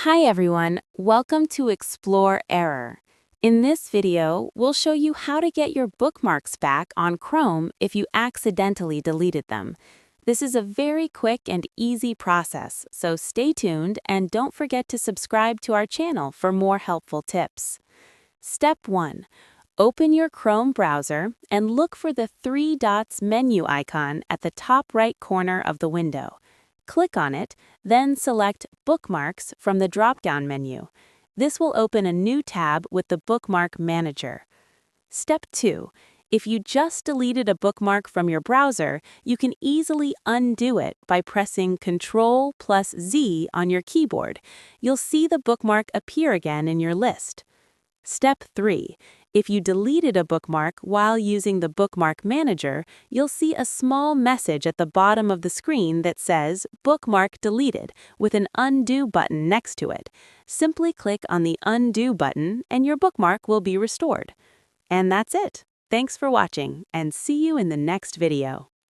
Hi everyone, welcome to Explore Error. In this video, we'll show you how to get your bookmarks back on Chrome if you accidentally deleted them. This is a very quick and easy process, so stay tuned and don't forget to subscribe to our channel for more helpful tips. Step 1. Open your Chrome browser and look for the three dots menu icon at the top right corner of the window. Click on it, then select Bookmarks from the drop-down menu. This will open a new tab with the Bookmark Manager. Step 2. If you just deleted a bookmark from your browser, you can easily undo it by pressing Ctrl+Z on your keyboard. You'll see the bookmark appear again in your list. Step 3. If you deleted a bookmark while using the Bookmark Manager, you'll see a small message at the bottom of the screen that says Bookmark Deleted with an Undo button next to it. Simply click on the Undo button and your bookmark will be restored. And that's it. Thanks for watching, and see you in the next video.